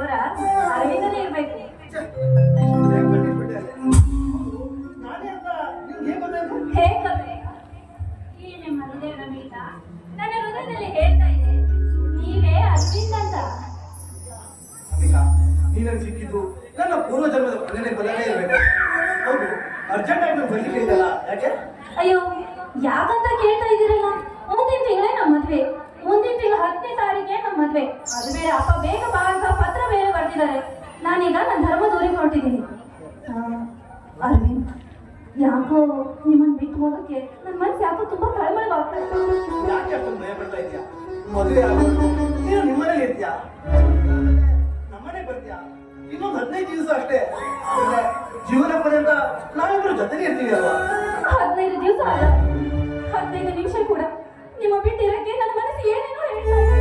ಜೋರ ಅರವಿಂದನೇ ಇರ್ಬೇಕು. ಹೇಗ್ ಗೊತ್ತೇ? ಈ ನಿಮ್ಮ ಹೃದಯದ ಬೀಗ ನನ್ನ ಹೃದಯದಲ್ಲಿ ಹೇಳ್ತಾ ಇದೆ, ನೀವೇ ಅರವಿಂದ್ ಅಂತ. ನೀನು ಸಿಕ್ಕಿದ್ದು ನನ್ನ ಪೂರ್ವ ಜನ್ಮದ ಬಲನೇ ಇರಬೇಕು. ಹೌದು, ಅರ್ಜೆಂಟ್ ಆಗಿ ಬರ್ಲಿಕ್ಕೆ ಇದೆಯಲ್ಲ, ಯಾಕೆ? ಅಯ್ಯೋ, ಯಾಕಂತ ಕೇಳ್ತಾ ಇದ್ದೀರಲ್ಲ? ಮುಂದಿನ ತಿಂಗಳೇ ನಮ್ಮ ಮದ್ವೆ. ಮುಂದಿನ ತಿಂಗಳ 10ನೇ ತಾರೀಕೆ ನಮ್ಮ ಮದ್ವೆ. ಅದು ಬೇರೆ ಅಪ್ಪ ಬೇಗ ಬಾ ಅಂತ ಪತ್ರ ಬೇರೆ ಬರ್ತಿದ್ದಾರೆ. ನಾನೀಗ ನನ್ನ ಧರ್ಮ ದೂರಿಗೆ ಹೊರಟಿದ್ದೀನಿ. ಅರವಿಂದ್, ಯಾಕೋ ನಿಮ್ಮನ್ನು ಬಿಟ್ಟು ಹೋಗಕ್ಕೆ ನನ್ನ ಮನಸ್ಸು ಯಾಕೋ ತುಂಬಾ ತಳಮಳವಾಗ್ತಾ ಇದೆ. ಯಾಕೆ ಅಷ್ಟೊಂದು ಭಯ ಪಡ್ತಾ ಇದೆಯಾ? ಮದುವೆ ಆಗೋದು ನೀನು ನಿಮ್ಮನೇಲಿ ಇರ್ತೀಯಾ? ನಮ್ಮನೆ ಬರ್ತೀಯಾ? ಇನ್ನೊಂದು 15 ದಿವಸ ಅಷ್ಟೇ. ಜೀವನ ಪರ್ಯಂತ ನಾವಿಬ್ರು ಜೊತೆಗೆ ಇರ್ತೀವಿ ಅಲ್ವಾ? 15 ದಿವಸ ಅಲ್ಲ, 15 ನಿಮಿಷ ಕೂಡ ನಿಮ್ಮ ಬಿಟ್ಟಿರಕ್ಕೆ